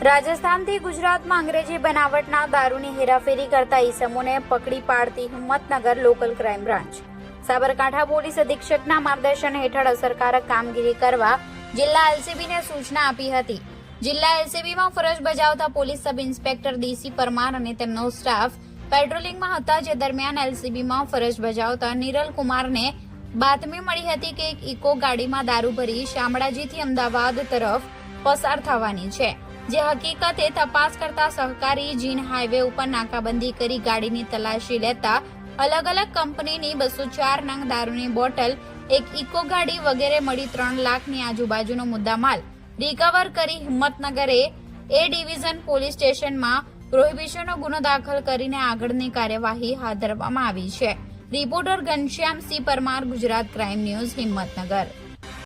રાજસ્થાનથી ગુજરાતમાં અંગ્રેજી બનાવટના દારૂની હેરાફેરી કરતા ઈસમોને પકડી પાડતી Himmatnagar local crime branch. Sabarkantha police અધિક્ષકના માર્ગદર્શન હેઠળ અસરકારક કામગીરી કરવા જિલ્લા એલસીબીને સૂચના આપી હતી. જિલ્લા એલસીબીમાં ફરજ બજાવતા police sub inspector DC Parmar અને તેમનો સ્ટાફ પેટ્રોલિંગમાં હતા. જે દરમિયાન એલસીબીમાં ફરજ બજાવતા નિરલ કુમારને બાતમી મળી હતી કે એક ઇકો ગાડીમાં દારૂ ભરી શામળાજીથી અમદાવાદ તરફ પસાર થવાની છે. જે હકીકતે તપાસ કરતા સહકારી જીન હાઈવે ઉપર નાકાબંધી કરી ગાડીની તલાશી લેતા અલગ અલગ કંપનીની 204 નંગ દારૂની બોટલ, એક ઇકો ગાડી વગેરે મળી 3 લાખની આજુબાજુનો મુદ્દામાલ રિકવર કરી હિંમતનગર એ ડિવિઝન પોલીસ સ્ટેશનમાં પ્રોહિબિશનનો ગુનો દાખલ કરીને આગળની કાર્યવાહી હાથ ધરવામાં આવી છે. રિપોર્ટર ઘનશ્યામ સિંહ પરમાર, ગુજરાત ક્રાઇમ ન્યૂઝ, હિંમતનગર.